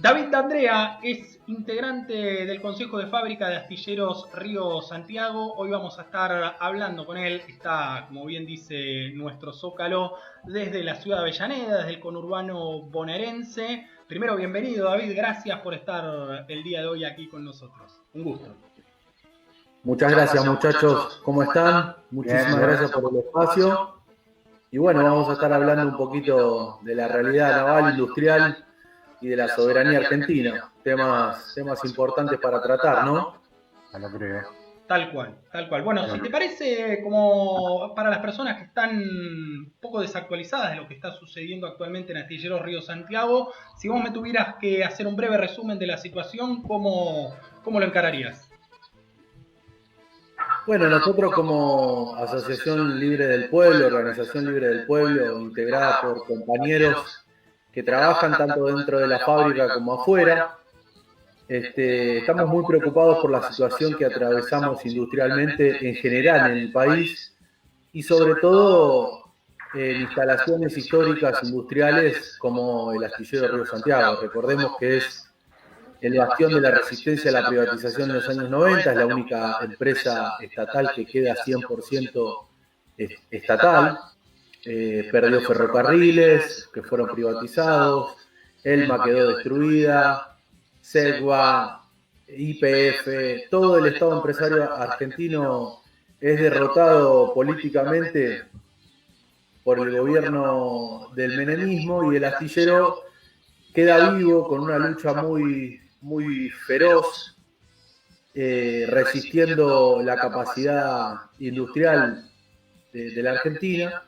David D'Andrea es integrante del Consejo de Fábrica de Astilleros Río Santiago. Hoy vamos a estar hablando con él. Está, como bien dice nuestro Zócalo, desde la ciudad de Avellaneda, desde el conurbano bonaerense. Primero, bienvenido, David. Gracias por estar el día de hoy aquí con nosotros. Un gusto. Muchas gracias, muchachos. ¿Cómo están? Muchísimas gracias por el espacio. Y bueno, vamos a estar hablando un poquito de la realidad naval, industrial y de la soberanía argentina. Temas importantes para tratar, ¿no? A lo breve. Tal cual, tal cual. Bueno, si te parece, como para las personas que están un poco desactualizadas de lo que está sucediendo actualmente en Astilleros Río Santiago, si vos me tuvieras que hacer un breve resumen de la situación, ¿cómo lo encararías? Bueno, nosotros como Asociación Libre del Pueblo, Organización Libre del Pueblo, integrada por compañeros que trabajan tanto dentro de la fábrica como afuera, estamos muy preocupados por la situación que atravesamos industrialmente en general en el país y sobre todo en instalaciones históricas industriales como el astillero Río Santiago. Recordemos que es el bastión de la resistencia a la privatización en los años 90, es la única empresa estatal que queda 100% estatal. Perdió ferrocarriles que fueron privatizados, Elma quedó destruida, Segua, YPF, todo el Estado empresario argentino es derrotado políticamente por el gobierno del menemismo y el astillero queda vivo con una lucha muy feroz, resistiendo la capacidad industrial de la Argentina.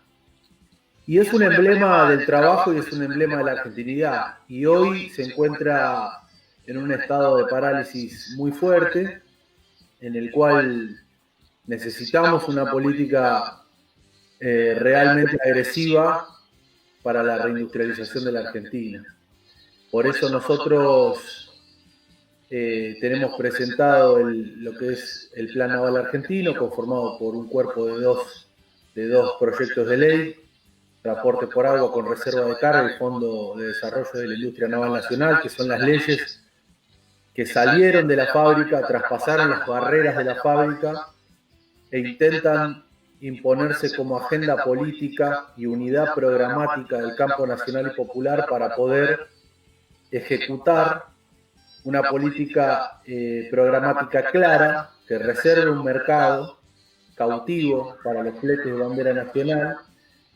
Y es un emblema del trabajo y es un emblema de la argentinidad. Y hoy se encuentra en un estado de parálisis muy fuerte, en el cual necesitamos una política realmente agresiva para la reindustrialización de la Argentina. Por eso nosotros tenemos presentado lo que es el Plan Naval Argentino, conformado por un cuerpo de dos proyectos de ley: transporte por agua con reserva de carga y Fondo de Desarrollo de la Industria Naval Nacional, que son las leyes que salieron de la fábrica, traspasaron las barreras de la fábrica e intentan imponerse como agenda política y unidad programática del campo nacional y popular para poder ejecutar una política programática clara que reserve un mercado cautivo para los fletes de bandera nacional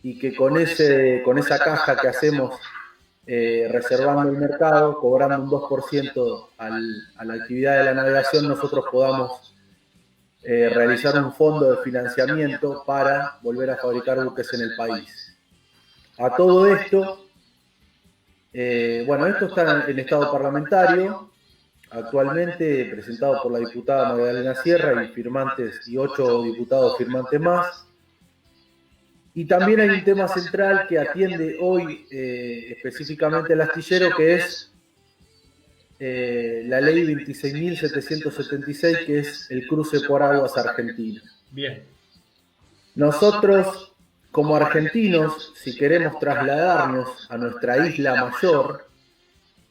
y que con esa caja que hacemos reservando el mercado, cobrando un 2% a la actividad de la navegación, nosotros podamos realizar un fondo de financiamiento para volver a fabricar buques en el país. A todo esto, esto está en estado parlamentario, actualmente presentado por la diputada Magdalena Sierra y firmantes y 8 diputados firmantes más. Y también hay un tema central que atiende hoy específicamente al astillero, que es la ley 26.776, que es el cruce por aguas argentino. Bien. Nosotros, como argentinos, si queremos trasladarnos a nuestra isla mayor,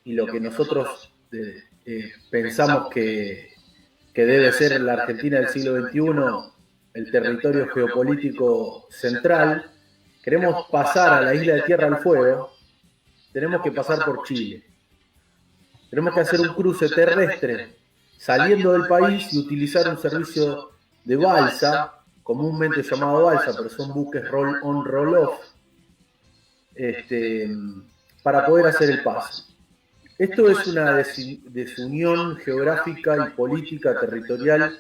y lo que nosotros pensamos que debe ser la Argentina del siglo XXI, el territorio geopolítico central, queremos pasar a la isla de Tierra del Fuego, tenemos que pasar por Chile. Tenemos que hacer un cruce terrestre saliendo del país y utilizar un servicio de balsa, comúnmente llamado balsa, pero son buques roll-on, roll-off, para poder hacer el paso. Esto es una desunión geográfica y política territorial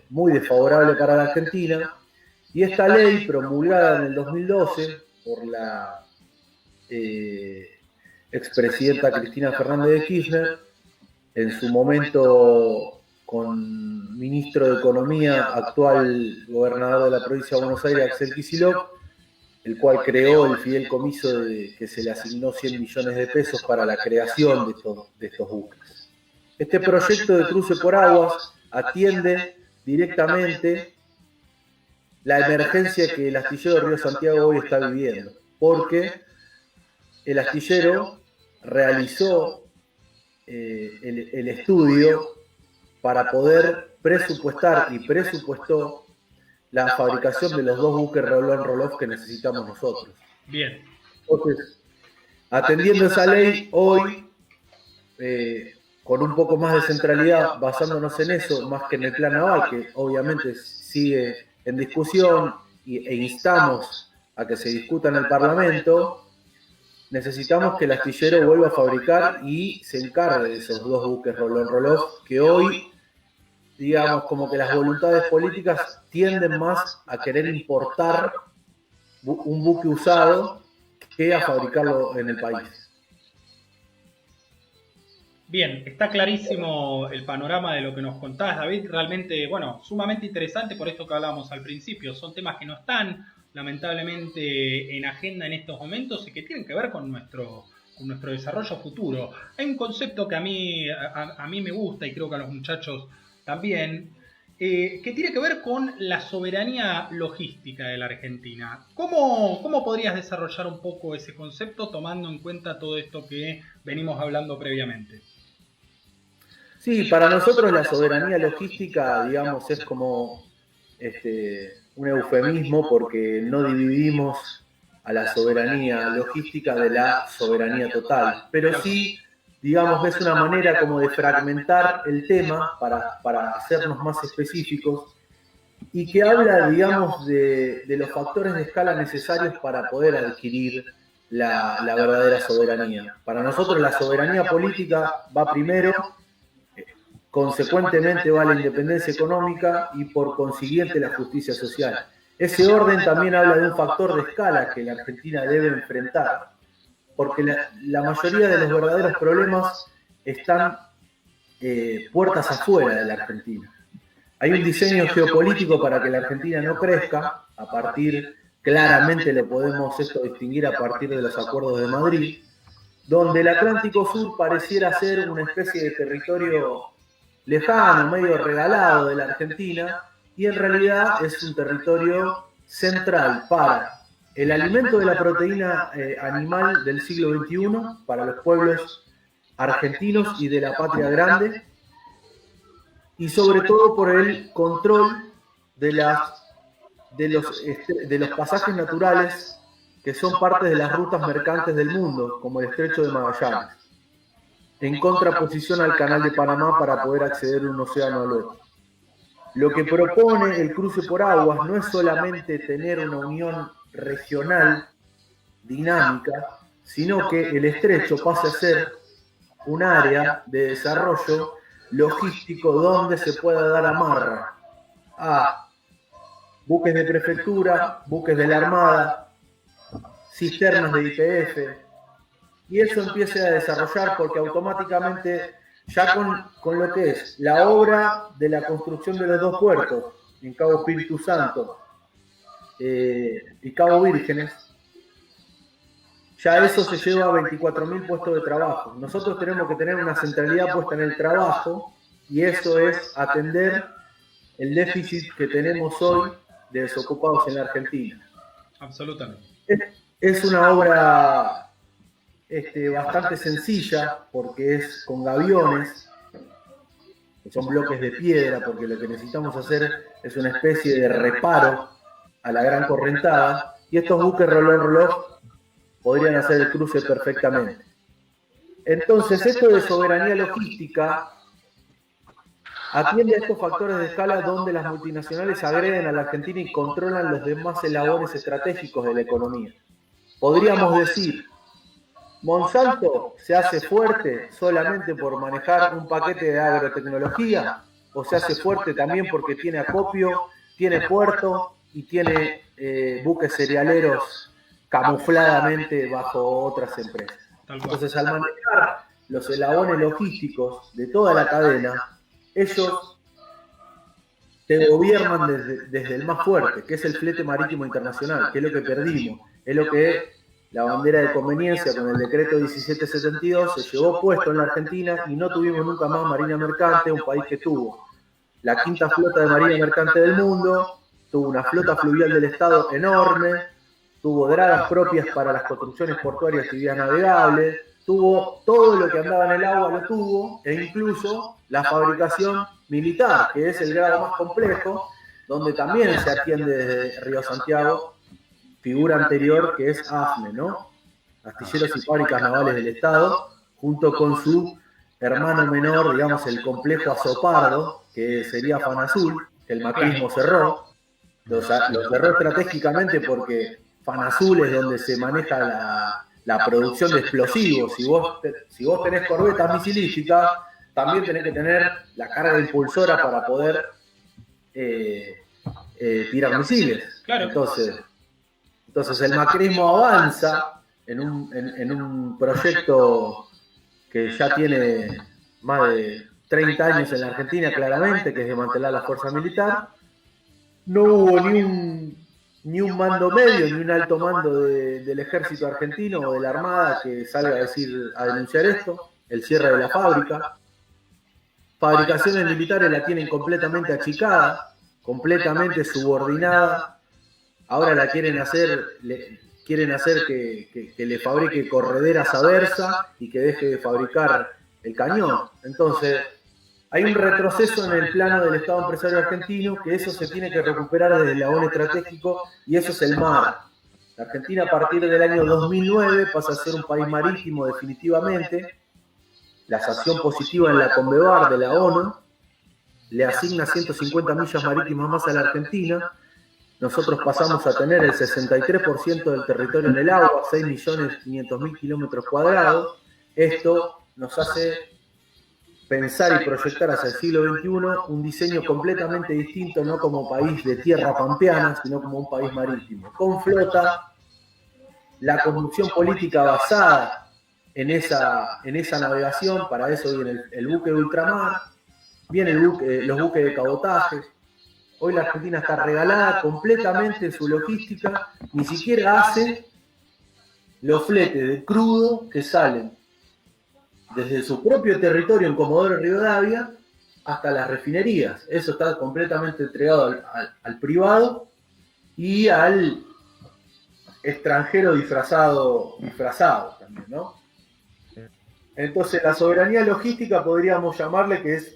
muy desfavorable para la Argentina, y esta ley, promulgada en el 2012 por la expresidenta Cristina Fernández de Kirchner, en su momento con ministro de Economía, actual gobernador de la provincia de Buenos Aires, Axel Kicillof, el cual creó el fideicomiso que se le asignó 100 millones de pesos para la creación de estos buques. Este proyecto de cruce por aguas atiende directamente la emergencia que el astillero Río Santiago hoy está viviendo, porque el astillero realizó el estudio para poder presupuestar y presupuestó la fabricación de los 2 buques Roll-on-Roll-off que necesitamos nosotros. Bien. Entonces, atendiendo esa ley, hoy, con un poco más de centralidad, basándonos en eso, más que en el plan naval, que obviamente sigue en discusión e instamos a que se discuta en el Parlamento, necesitamos que el astillero vuelva a fabricar y se encargue de esos 2 buques Roll-on-Roll-off que hoy, digamos, como que las voluntades políticas tienden más a querer importar un buque usado que a fabricarlo en el país. Bien, está clarísimo el panorama de lo que nos contás, David. Realmente, bueno, sumamente interesante por esto que hablábamos al principio. Son temas que no están, lamentablemente, en agenda en estos momentos y que tienen que ver con nuestro desarrollo futuro. Hay un concepto que a mí me gusta y creo que a los muchachos también, que tiene que ver con la soberanía logística de la Argentina. ¿Cómo podrías desarrollar un poco ese concepto tomando en cuenta todo esto que venimos hablando previamente? Sí, para nosotros la soberanía logística, digamos, es como un eufemismo porque no dividimos a la soberanía logística de la soberanía total, pero sí, digamos, es una manera como de fragmentar el tema para hacernos más específicos y que habla, digamos, de los factores de escala necesarios para poder adquirir la verdadera soberanía. Para nosotros la soberanía política va primero, consecuentemente va la independencia económica y por consiguiente la justicia social. Ese orden también habla de un factor de escala que la Argentina debe enfrentar, porque la mayoría de los verdaderos problemas están puertas afuera de la Argentina. Hay un diseño geopolítico para que la Argentina no crezca, a partir, claramente lo podemos esto distinguir a partir de los acuerdos de Madrid, donde el Atlántico Sur pareciera ser una especie de territorio lejano, medio regalado de la Argentina, y en realidad es un territorio central para el alimento de la proteína animal del siglo XXI, para los pueblos argentinos y de la patria grande, y sobre todo por el control de los pasajes naturales que son parte de las rutas mercantes del mundo, como el Estrecho de Magallanes, en contraposición al Canal de Panamá para poder acceder de un océano al otro. Lo que propone el cruce por aguas no es solamente tener una unión regional dinámica, sino que el estrecho pase a ser un área de desarrollo logístico donde se pueda dar amarra a buques de prefectura, buques de la Armada, cisternas de YPF, y eso empiece a desarrollar porque automáticamente ya con lo que es la obra de la construcción de los 2 puertos, en Cabo Espíritu Santo y Cabo Vírgenes, ya eso se lleva a 24.000 puestos de trabajo. Nosotros tenemos que tener una centralidad puesta en el trabajo y eso es atender el déficit que tenemos hoy de desocupados en la Argentina. Absolutamente. Es una obra bastante sencilla porque es con gaviones, que son bloques de piedra, porque lo que necesitamos hacer es una especie de reparo a la gran correntada, y estos buques Roll-on-Roll-off podrían hacer el cruce perfectamente. Entonces, esto de soberanía logística atiende a estos factores de escala donde las multinacionales agreden a la Argentina y controlan los demás eslabones estratégicos de la economía. Podríamos decir, Monsanto se hace fuerte solamente por manejar un paquete de agrotecnología, o se hace fuerte también porque tiene acopio, tiene puerto y tiene buques cerealeros camufladamente bajo otras empresas. Entonces, al manejar los eslabones logísticos de toda la cadena, ellos te gobiernan desde el más fuerte, que es el flete marítimo internacional, que es lo que perdimos, es lo que la bandera de conveniencia con el decreto 1772 se llevó puesto en la Argentina y no tuvimos nunca más marina mercante, un país que tuvo la 5ª flota de marina mercante del mundo, tuvo una flota fluvial del Estado enorme, tuvo dragas propias para las construcciones portuarias y vías navegables, tuvo todo lo que andaba en el agua, lo tuvo, e incluso la fabricación militar, que es el grado más complejo, donde también se atiende desde Río Santiago, figura anterior que es AFNE, ¿no? Astilleros y Fábricas Navales del Estado, junto con su hermano menor, digamos, el complejo Azopardo, que sería Fanazul, que el macrismo cerró. Lo cerró estratégicamente porque Fanazul es donde se maneja la producción de explosivos. Si vos tenés corbetas misilísticas, también tenés que tener la carga impulsora para poder tirar misiles. Entonces el macrismo avanza en un proyecto que ya tiene más de 30 años en la Argentina, claramente, que es desmantelar la fuerza militar. No hubo ni un mando medio, ni un alto mando del ejército argentino o de la Armada que salga a denunciar esto, el cierre de la fábrica. Fabricaciones militares la tienen completamente achicada, completamente subordinada. Ahora la quieren hacer que le fabrique correderas a Versa y que deje de fabricar el cañón. Entonces, hay un retroceso en el plano del Estado empresario argentino, que eso se tiene que recuperar desde el eslabón estratégico, y eso es el mar. La Argentina, a partir del año 2009, pasa a ser un país marítimo definitivamente. La sanción positiva en la Convebar de la ONU le asigna 150 millas marítimas más a la Argentina. Nosotros pasamos a tener el 63% del territorio en el agua, 6.500.000 kilómetros cuadrados. Esto nos hace pensar y proyectar hacia el siglo XXI un diseño completamente distinto, no como país de tierra pampeana, sino como un país marítimo, con flota, la conducción política basada en esa navegación. Para eso viene el buque de ultramar, vienen los buques de cabotaje. Hoy la Argentina está regalada completamente en su logística, ni siquiera hace los fletes de crudo que salen desde su propio territorio en Comodoro Rivadavia hasta las refinerías. Eso está completamente entregado al privado y al extranjero disfrazado también, ¿no? Entonces la soberanía logística podríamos llamarle que es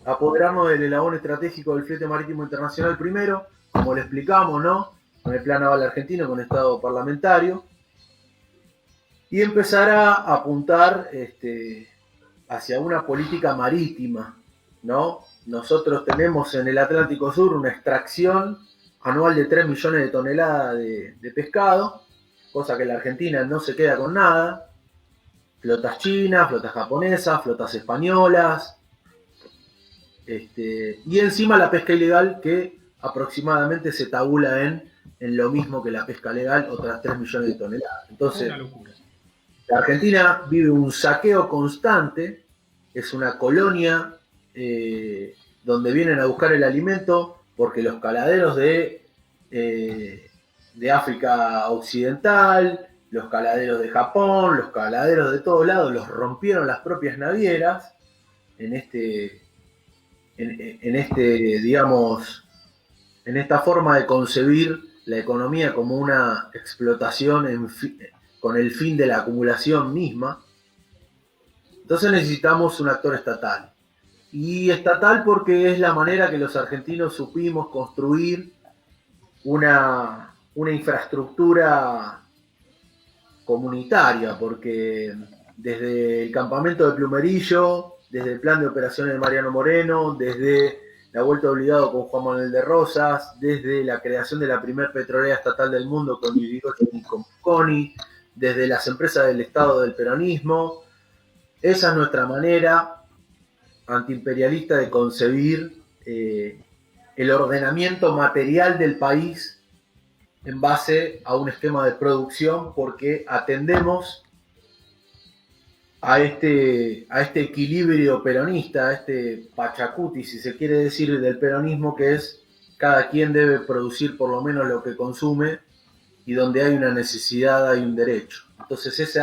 apoderarnos del eslabón estratégico del flete marítimo internacional primero, como le explicamos, ¿no? Con el Plan Naval Argentino, con Estado parlamentario, y empezar a apuntar hacia una política marítima, ¿no? Nosotros tenemos en el Atlántico Sur una extracción anual de 3 millones de toneladas de pescado, cosa que la Argentina no se queda con nada. Flotas chinas, flotas japonesas, flotas españolas, y encima la pesca ilegal, que aproximadamente se tabula en lo mismo que la pesca legal, otras 3 millones de toneladas. Entonces, la Argentina vive un saqueo constante, es una colonia donde vienen a buscar el alimento porque los caladeros de África Occidental, los caladeros de Japón, los caladeros de todos lados los rompieron las propias navieras en digamos, en esta forma de concebir la economía como una explotación con el fin de la acumulación misma. Entonces necesitamos un actor estatal. Y estatal porque es la manera que los argentinos supimos construir una infraestructura comunitaria, porque desde el campamento de Plumerillo, desde el plan de operaciones de Mariano Moreno, desde la vuelta obligado con Juan Manuel de Rosas, desde la creación de la primer petrolera estatal del mundo con Yrigoyen y con Mosconi, desde las empresas del Estado del peronismo. Esa es nuestra manera antiimperialista de concebir el ordenamiento material del país en base a un esquema de producción, porque atendemos a este equilibrio peronista, a este pachacuti, si se quiere decir, del peronismo, que es cada quien debe producir por lo menos lo que consume, y donde hay una necesidad hay un derecho. Entonces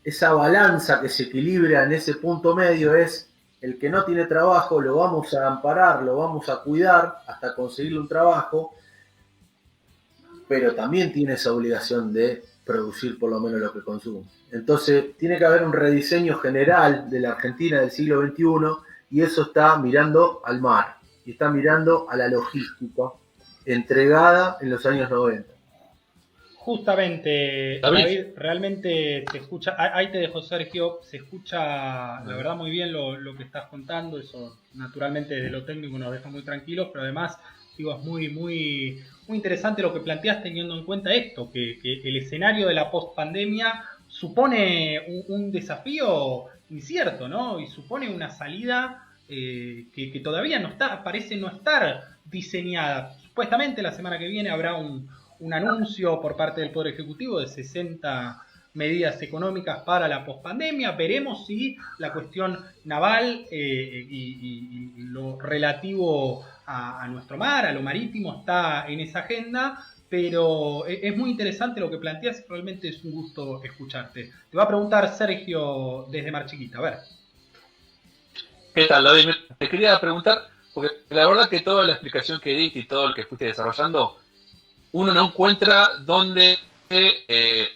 esa balanza que se equilibra en ese punto medio es: el que no tiene trabajo lo vamos a amparar, lo vamos a cuidar hasta conseguirle un trabajo, pero también tiene esa obligación de producir por lo menos lo que consume. Entonces tiene que haber un rediseño general de la Argentina del siglo XXI y eso está mirando al mar y está mirando a la logística entregada en los años 90. Justamente, David, realmente se escucha, ahí te dejo Sergio, se escucha la verdad muy bien lo que estás contando, eso naturalmente desde lo técnico nos deja muy tranquilos, pero además digo, es muy interesante lo que planteas teniendo en cuenta esto, que el escenario de la post-pandemia supone un desafío incierto, ¿no? Y supone una salida que todavía no está, parece no estar diseñada. Supuestamente la semana que viene habrá un anuncio por parte del Poder Ejecutivo de 60 medidas económicas para la pospandemia. Veremos si la cuestión naval y lo relativo a nuestro mar, a lo marítimo, está en esa agenda, pero es muy interesante lo que planteas, realmente es un gusto escucharte. Te va a preguntar Sergio desde Mar Chiquita, a ver. ¿Qué tal, David? Te quería preguntar, porque la verdad que toda la explicación que diste y todo lo que fuiste desarrollando, uno no encuentra dónde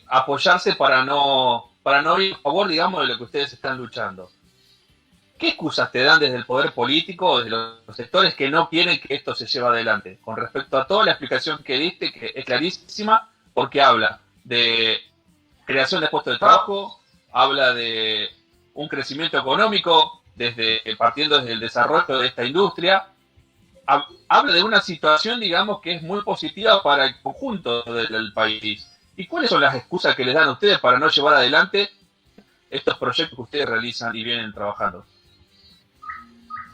apoyarse para no ir a favor, digamos, de lo que ustedes están luchando. ¿Qué excusas te dan desde el poder político, desde los sectores que no quieren que esto se lleve adelante? Con respecto a toda la explicación que diste, que es clarísima, porque habla de creación de puestos de trabajo, habla de un crecimiento económico partiendo desde el desarrollo de esta industria, habla de una situación, digamos, que es muy positiva para el conjunto del país. ¿Y cuáles son las excusas que les dan a ustedes para no llevar adelante estos proyectos que ustedes realizan y vienen trabajando?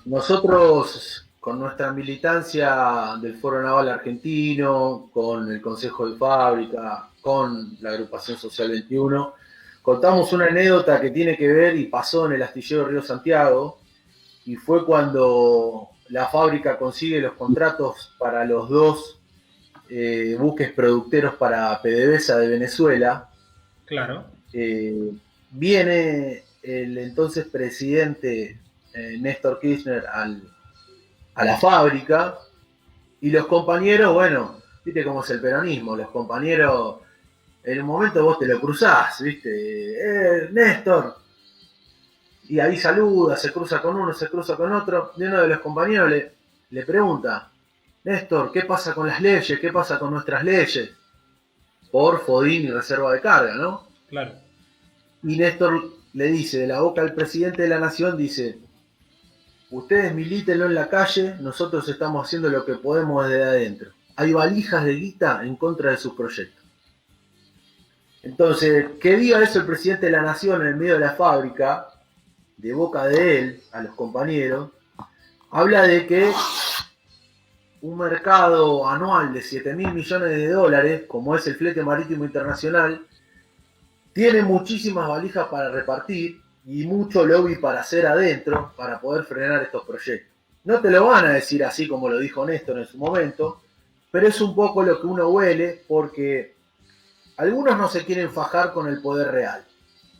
Nosotros, con nuestra militancia del Foro Naval Argentino, con el Consejo de Fábrica, con la Agrupación Social 21, contamos una anécdota que tiene que ver y pasó en el astillero Río Santiago, y fue cuando la fábrica consigue los contratos para los dos buques producteros para PDVSA de Venezuela. Claro. Viene el entonces presidente Néstor Kirchner a la fábrica y los compañeros, bueno, viste cómo es el peronismo, los compañeros, en un momento vos te lo cruzás, viste, Néstor, y ahí saluda, se cruza con uno, se cruza con otro, y uno de los compañeros le pregunta, Néstor, ¿qué pasa con las leyes? ¿Qué pasa con nuestras leyes? Por FODIN y reserva de carga, ¿no? Claro. Y Néstor le dice, de la boca al presidente de la nación, dice, ustedes milítenlo en la calle, nosotros estamos haciendo lo que podemos desde adentro. Hay valijas de guita en contra de sus proyectos. Entonces, que diga eso el presidente de la nación en el medio de la fábrica, de boca de él, a los compañeros, habla de que un mercado anual de 7.000 millones de dólares, como es el flete marítimo internacional, tiene muchísimas valijas para repartir y mucho lobby para hacer adentro para poder frenar estos proyectos. No te lo van a decir así como lo dijo Néstor en su momento, pero es un poco lo que uno huele porque algunos no se quieren fajar con el poder real.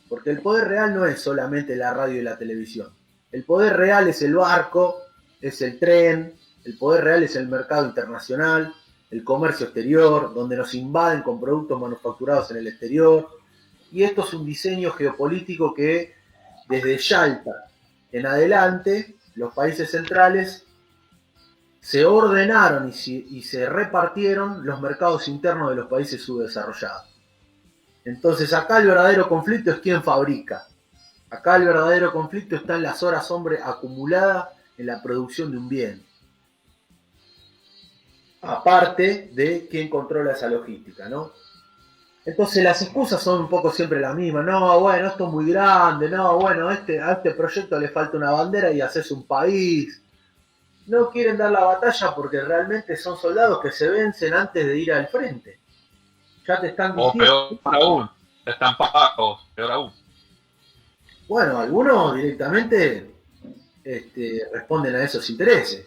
Porque el poder real no es solamente la radio y la televisión. El poder real es el barco, es el tren, el poder real es el mercado internacional, el comercio exterior, donde nos invaden con productos manufacturados en el exterior. Y esto es un diseño geopolítico que desde Yalta en adelante, los países centrales se ordenaron y se repartieron los mercados internos de los países subdesarrollados. Entonces acá el verdadero conflicto es quién fabrica. Acá el verdadero conflicto está en las horas hombre acumuladas en la producción de un bien. Aparte de quién controla esa logística, ¿no? Entonces las excusas son un poco siempre las mismas. No, bueno, esto es muy grande. No, bueno, a este proyecto le falta una bandera y haces un país. No quieren dar la batalla porque realmente son soldados que se vencen antes de ir al frente. Ya te están diciendo. O peor aún, están pagos, peor aún. Bueno, algunos directamente responden a esos intereses.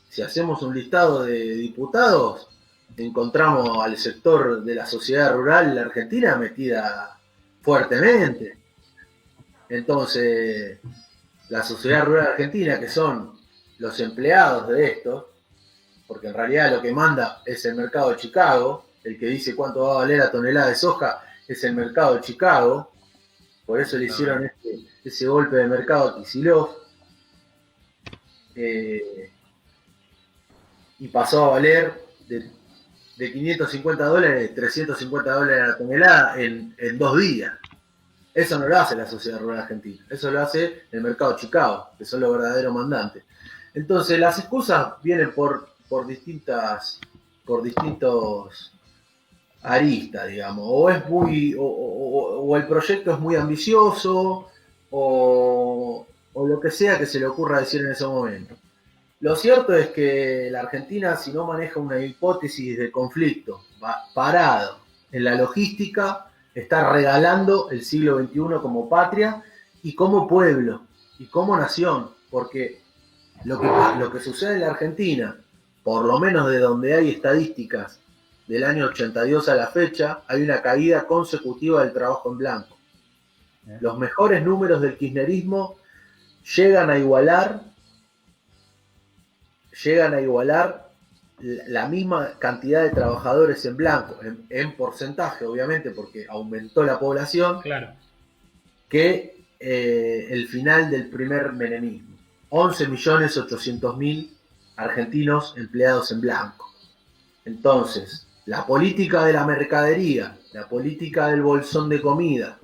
Si hacemos un listado de diputados, encontramos al sector de la sociedad rural de la Argentina metida fuertemente. Entonces, la sociedad rural argentina, que son los empleados de esto, porque en realidad lo que manda es el mercado de Chicago, el que dice cuánto va a valer la tonelada de soja es el mercado de Chicago, por eso le hicieron ese golpe de mercado a Kicillof, y pasó a valer de $550 $350 a la tonelada en 2 días. Eso no lo hace la sociedad rural argentina, eso lo hace el mercado de Chicago, que son los verdaderos mandantes. Entonces las excusas vienen por distintos aristas, digamos, o el proyecto es muy ambicioso, o lo que sea que se le ocurra decir en ese momento. Lo cierto es que la Argentina, si no maneja una hipótesis de conflicto parado en la logística, está regalando el siglo XXI como patria y como pueblo y como nación, porque lo que sucede en la Argentina, por lo menos de donde hay estadísticas del año 82 a la fecha, hay una caída consecutiva del trabajo en blanco. Los mejores números del kirchnerismo llegan a igualar la misma cantidad de trabajadores en blanco, en porcentaje, obviamente, porque aumentó la población, claro, que el final del primer menemismo. 11.800.000 argentinos empleados en blanco. Entonces, la política de la mercadería, la política del bolsón de comida,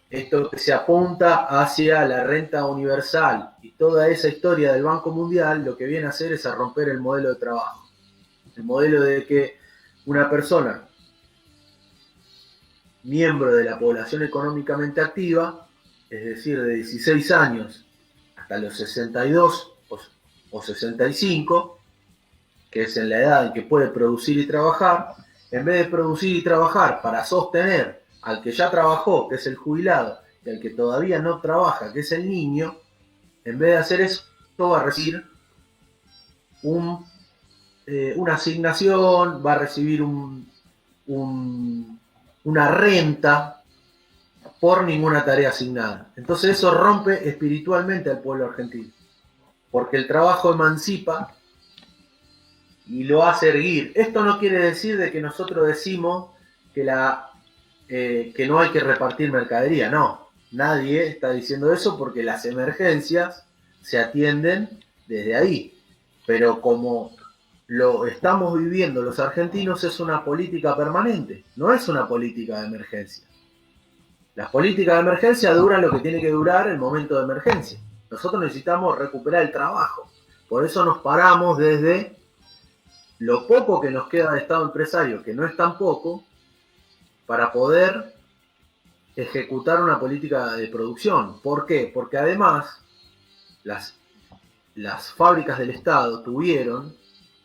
esto que se apunta hacia la renta universal y toda esa historia del Banco Mundial, lo que viene a hacer es a romper el modelo de trabajo. El modelo de que una persona, miembro de la población económicamente activa, es decir, de 16 años hasta los 62 o 65, que es en la edad en que puede producir y trabajar, en vez de producir y trabajar para sostener al que ya trabajó, que es el jubilado, y al que todavía no trabaja, que es el niño, en vez de hacer eso, va a recibir una asignación, va a recibir una renta por ninguna tarea asignada. Entonces eso rompe espiritualmente al pueblo argentino, porque el trabajo emancipa y lo hace erguir. Esto no quiere decir de que nosotros decimos que no hay que repartir mercadería, no. Nadie está diciendo eso porque las emergencias se atienden desde ahí. Pero como lo estamos viviendo los argentinos, es una política permanente, no es una política de emergencia. Las políticas de emergencia duran lo que tiene que durar el momento de emergencia. Nosotros necesitamos recuperar el trabajo. Por eso nos paramos desde lo poco que nos queda de Estado empresario, que no es tan poco, para poder ejecutar una política de producción. ¿Por qué? Porque además las fábricas del Estado tuvieron,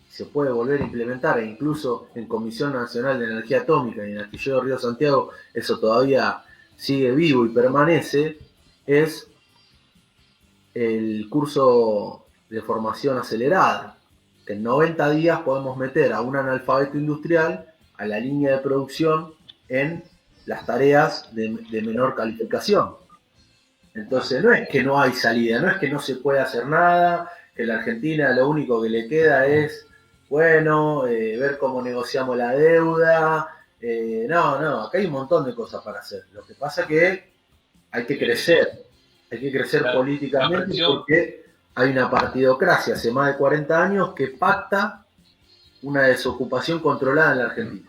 se puede volver a implementar, e incluso en Comisión Nacional de Energía Atómica y en Astillero Río Santiago eso todavía sigue vivo y permanece, es el curso de formación acelerada, que en 90 días podemos meter a un analfabeto industrial a la línea de producción en las tareas de menor calificación. Entonces no es que no hay salida, no es que no se puede hacer nada, que la Argentina lo único que le queda es, bueno, ver cómo negociamos la deuda. No, acá hay un montón de cosas para hacer. Lo que pasa es que hay que crecer políticamente, porque hay una partidocracia hace más de 40 años que pacta una desocupación controlada en la Argentina.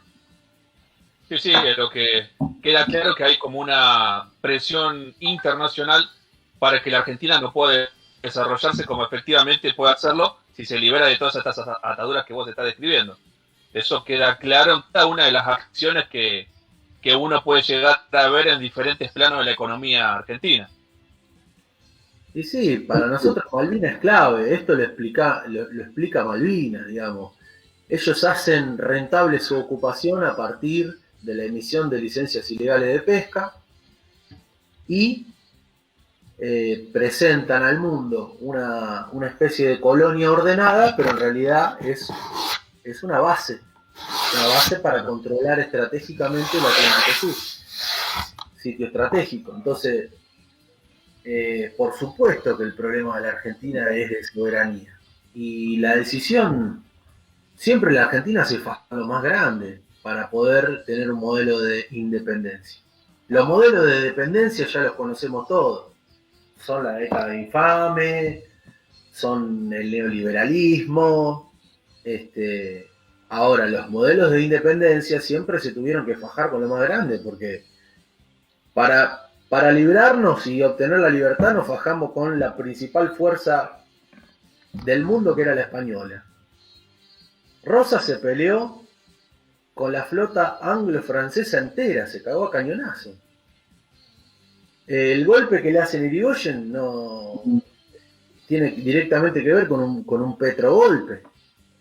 Sí, lo que queda claro que hay como una presión internacional para que la Argentina no pueda desarrollarse como efectivamente puede hacerlo si se libera de todas estas ataduras que vos estás describiendo. Eso queda claro en cada una de las acciones que uno puede llegar a ver en diferentes planos de la economía argentina. Y sí, para nosotros Malvinas es clave, esto lo explica Malvinas, digamos. Ellos hacen rentable su ocupación a partir de la emisión de licencias ilegales de pesca y presentan al mundo una especie de colonia ordenada, pero en realidad es una base para controlar estratégicamente el Atlántico Sur, sitio estratégico. Entonces, por supuesto que el problema de la Argentina es de soberanía, y la decisión, siempre la Argentina se fija lo más grande. para poder tener un modelo de independencia. Los modelos de dependencia ya los conocemos todos. Son la década infame, son el neoliberalismo. Ahora, los modelos de independencia siempre se tuvieron que fajar con lo más grande, porque para librarnos y obtener la libertad nos fajamos con la principal fuerza del mundo, que era la española. Rosas se peleó con la flota anglo-francesa entera, se cagó a cañonazo. El golpe que le hacen a Irigoyen no tiene directamente que ver con un petrogolpe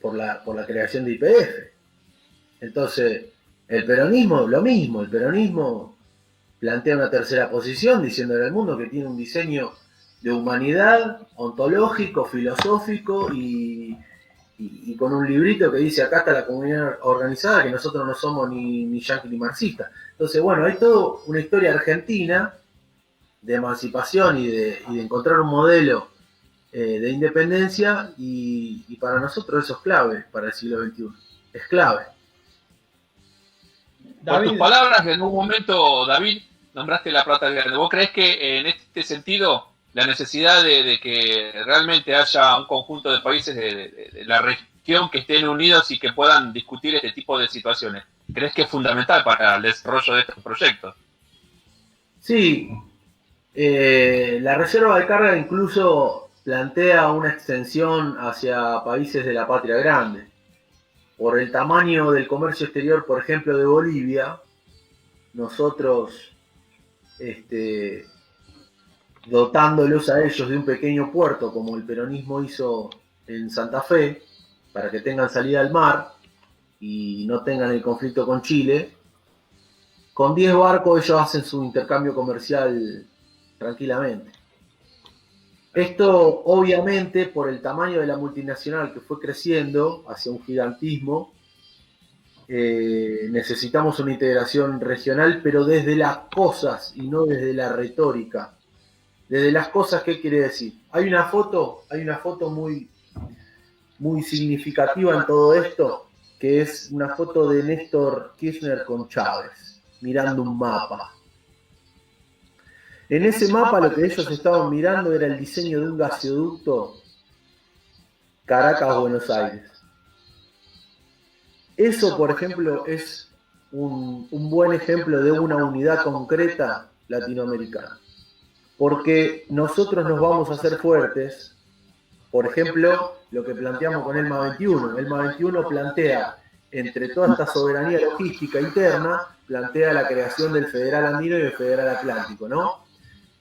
por la creación de YPF. Entonces, el peronismo, lo mismo, el peronismo plantea una tercera posición diciéndole al mundo que tiene un diseño de humanidad, ontológico, filosófico y con un librito que dice acá está la comunidad organizada, que nosotros no somos ni yanqui ni marxistas. Entonces, bueno, hay toda una historia argentina de emancipación y de encontrar un modelo de independencia, y para nosotros eso es clave para el siglo XXI. Es clave. Por tus palabras, en un momento, David, nombraste la plata grande. ¿Vos creés que en este sentido la necesidad de que realmente haya un conjunto de países de la región que estén unidos y que puedan discutir este tipo de situaciones, crees que es fundamental para el desarrollo de estos proyectos? Sí, la reserva de carga incluso plantea una extensión hacia países de la patria grande. Por el tamaño del comercio exterior, por ejemplo, de Bolivia, nosotros dotándolos a ellos de un pequeño puerto, como el peronismo hizo en Santa Fe, para que tengan salida al mar y no tengan el conflicto con Chile, con 10 barcos ellos hacen su intercambio comercial tranquilamente. Esto, obviamente, por el tamaño de la multinacional que fue creciendo hacia un gigantismo, necesitamos una integración regional, pero desde las cosas y no desde la retórica. Desde las cosas, ¿qué quiere decir? Hay una foto muy, muy significativa en todo esto, que es una foto de Néstor Kirchner con Chávez, mirando un mapa. En ese mapa lo que ellos estaban mirando era el diseño de un gasoducto Caracas-Buenos Aires. Eso, por ejemplo, es un buen ejemplo de una unidad concreta latinoamericana. Porque nosotros nos vamos a hacer fuertes, por ejemplo, lo que planteamos con ELMA 21. ELMA 21 plantea, entre toda esta soberanía logística interna, plantea la creación del Federal Andino y del Federal Atlántico, ¿no?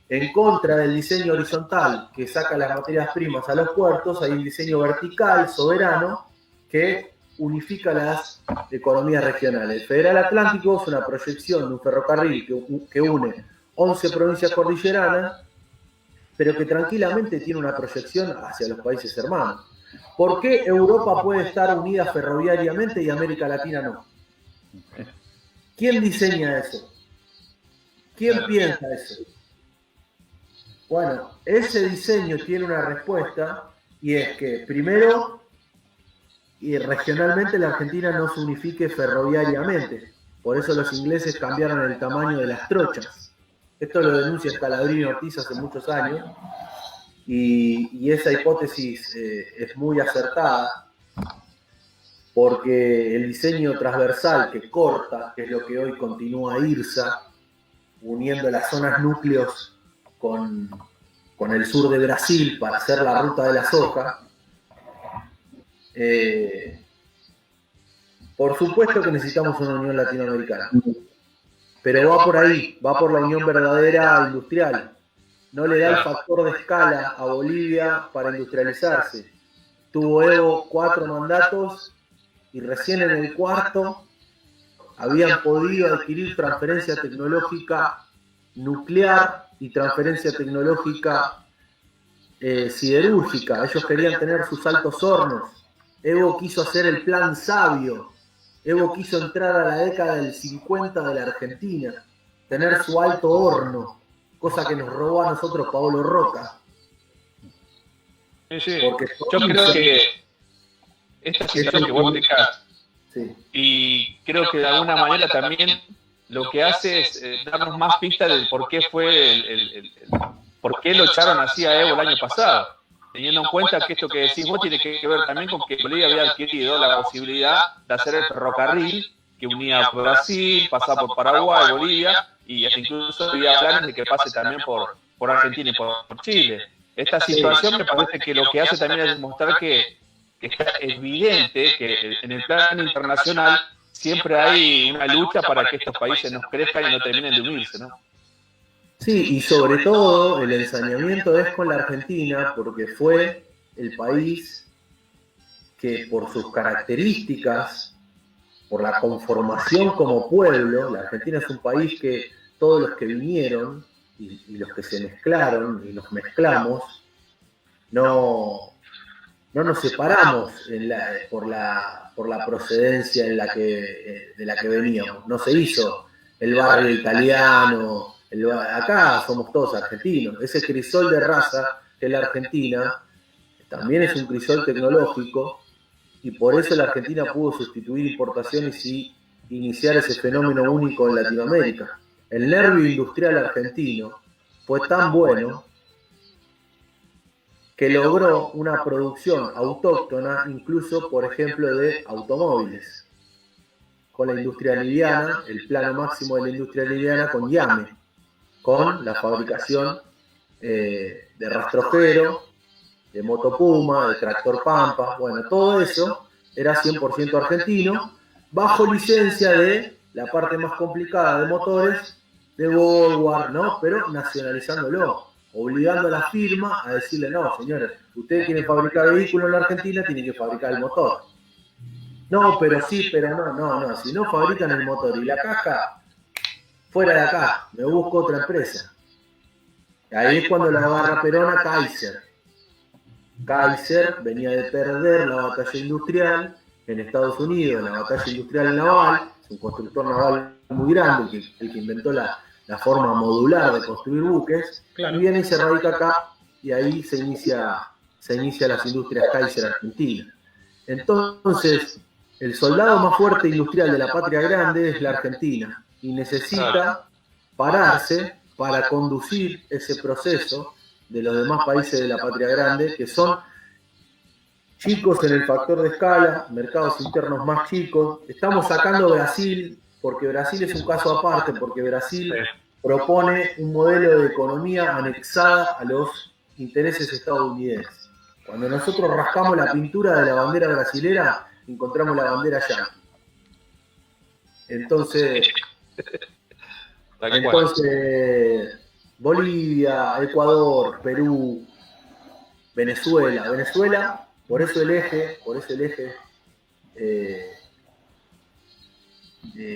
En contra del diseño horizontal que saca las materias primas a los puertos, hay un diseño vertical, soberano, que unifica las economías regionales. El Federal Atlántico es una proyección de un ferrocarril que une 11 provincias cordilleranas, pero que tranquilamente tiene una proyección hacia los países hermanos. ¿Por qué Europa puede estar unida ferroviariamente y América Latina no? ¿Quién diseña eso? ¿Quién piensa eso? Bueno, ese diseño tiene una respuesta, y es que, primero, y regionalmente la Argentina no se unifique ferroviariamente. Por eso los ingleses cambiaron el tamaño de las trochas. Esto lo denuncia Scalabrini Ortiz hace muchos años, y esa hipótesis es muy acertada, porque el diseño transversal que corta, que es lo que hoy continúa IRSA, uniendo las zonas núcleos con el sur de Brasil para hacer la ruta de la soja, por supuesto que necesitamos una unión latinoamericana, pero va por ahí, va por la unión verdadera industrial. No le da el factor de escala a Bolivia para industrializarse. Tuvo Evo 4 mandatos y recién en el cuarto habían podido adquirir transferencia tecnológica nuclear y transferencia tecnológica siderúrgica. Ellos querían tener sus altos hornos. Evo quiso hacer el plan sabio. Evo quiso entrar a la década del 50 de la Argentina, tener su alto horno, cosa que nos robó a nosotros Paolo Roca. Sí. Yo creo que esta situación que vos dejás Sí. Y creo que de alguna manera también lo que hace es darnos más pistas del por qué fue por qué lo echaron así a Evo el año pasado, teniendo en cuenta que esto que decís vos tiene que ver también con que Bolivia había adquirido la posibilidad de hacer el ferrocarril que unía Brasil, pasaba por Paraguay, Bolivia, y incluso había planes de que pase también por Argentina y por Chile. Esta situación me parece que lo que hace también es demostrar que está evidente que en el plano internacional siempre hay una lucha para que estos países nos crezcan y no terminen de unirse, ¿no? Sí, y sobre todo el ensañamiento es con la Argentina, porque fue el país que por sus características, por la conformación como pueblo, la Argentina es un país que todos los que vinieron y los que se mezclaron y nos mezclamos, no nos separamos por la procedencia de la que veníamos. No se hizo el barrio italiano, acá somos todos argentinos. Ese crisol de raza que es la Argentina también es un crisol tecnológico, y por eso la Argentina pudo sustituir importaciones y iniciar ese fenómeno único en Latinoamérica. El nervio industrial argentino fue tan bueno que logró una producción autóctona, incluso, por ejemplo, de automóviles, con la industria liviana, el plano máximo de la industria liviana con Yame, con la fabricación de rastrojero, de moto Puma, de tractor Pampa, bueno, todo eso era 100% argentino, bajo licencia de la parte más complicada de motores, de Volkswagen, ¿no? Pero nacionalizándolo, obligando a la firma a decirle, no, señores, ustedes quieren fabricar vehículos en la Argentina, tienen que fabricar el motor. No, pero sí, pero no, si no fabrican el motor y la caja, fuera de acá, me busco otra empresa. Ahí es cuando la agarra Perón a Kaiser. Kaiser venía de perder la batalla industrial en Estados Unidos, la batalla industrial naval, es un constructor naval muy grande, el que inventó la forma modular de construir buques, claro. Y viene y se radica acá, y ahí se inicia las industrias Kaiser Argentina. Entonces, el soldado más fuerte industrial de la patria grande es la Argentina, y necesita pararse para conducir ese proceso de los demás países de la patria grande, que son chicos en el factor de escala, mercados internos más chicos. Estamos sacando Brasil, porque Brasil es un caso aparte, porque Brasil propone un modelo de economía anexada a los intereses estadounidenses. Cuando nosotros rascamos la pintura de la bandera brasilera, encontramos la bandera yankee. Entonces Bolivia, Ecuador, Perú, Venezuela, por eso el eje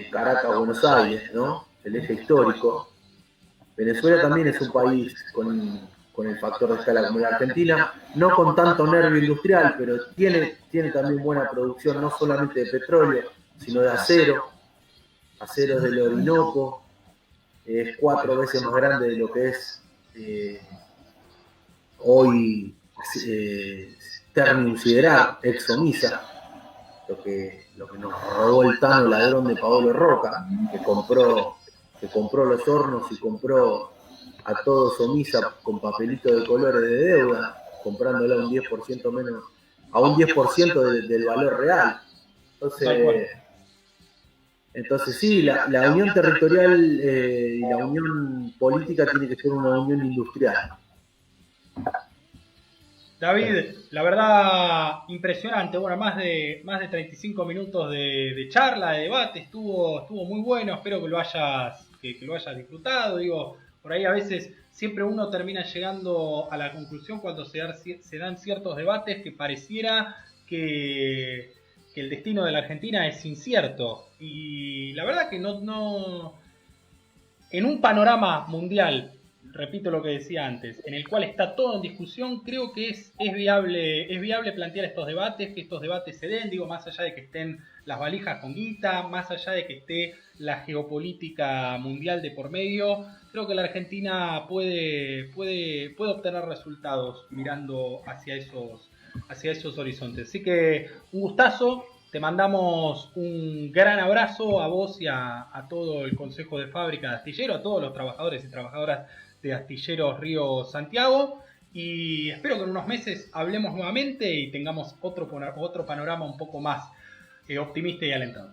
Caracas-Buenos Aires, ¿no? El eje histórico. Venezuela también es un país con el factor de escala como la Argentina, no con tanto nervio industrial, pero tiene también buena producción, no solamente de petróleo, sino de acero, aceros del Orinoco. Es 4 veces más grande de lo que es hoy Ternium Siderar, Exomisa, lo que nos robó el Tano ladrón de Paolo Roca, que compró los hornos y compró a todo Somisa con papelito de colores de deuda, comprándola a un 10% menos, a un 10% del valor real. Entonces sí, la unión territorial y la unión política tiene que ser una unión industrial. David, la verdad impresionante, bueno, más de 35 minutos de charla, de debate, estuvo muy bueno, espero que lo hayas disfrutado, digo, por ahí a veces siempre uno termina llegando a la conclusión cuando se dan ciertos debates que pareciera que el destino de la Argentina es incierto, y la verdad que no en un panorama mundial, repito lo que decía antes, en el cual está todo en discusión, creo que es viable plantear estos debates, que estos debates se den, digo, más allá de que estén las valijas con guita, más allá de que esté la geopolítica mundial de por medio, creo que la Argentina puede obtener resultados mirando hacia esos horizontes. Así que un gustazo, Te mandamos un gran abrazo a vos y a todo el Consejo de Fábrica de Astilleros, a todos los trabajadores y trabajadoras de Astilleros Río Santiago. Y espero que en unos meses hablemos nuevamente y tengamos otro panorama un poco más optimista y alentador.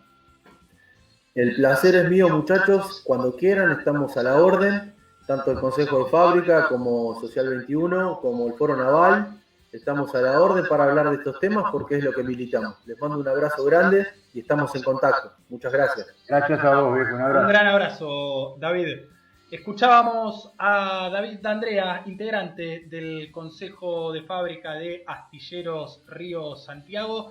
El placer es mío, muchachos. Cuando quieran, estamos a la orden. Tanto el Consejo de Fábrica como Social 21, como el Foro Naval. Estamos a la orden para hablar de estos temas porque es lo que militamos. Les mando un abrazo grande y estamos en contacto. Muchas gracias. Gracias a vos, viejo. Un abrazo. Un gran abrazo, David. Escuchábamos a David D'Andrea, integrante del Consejo de Fábrica de Astilleros Río Santiago.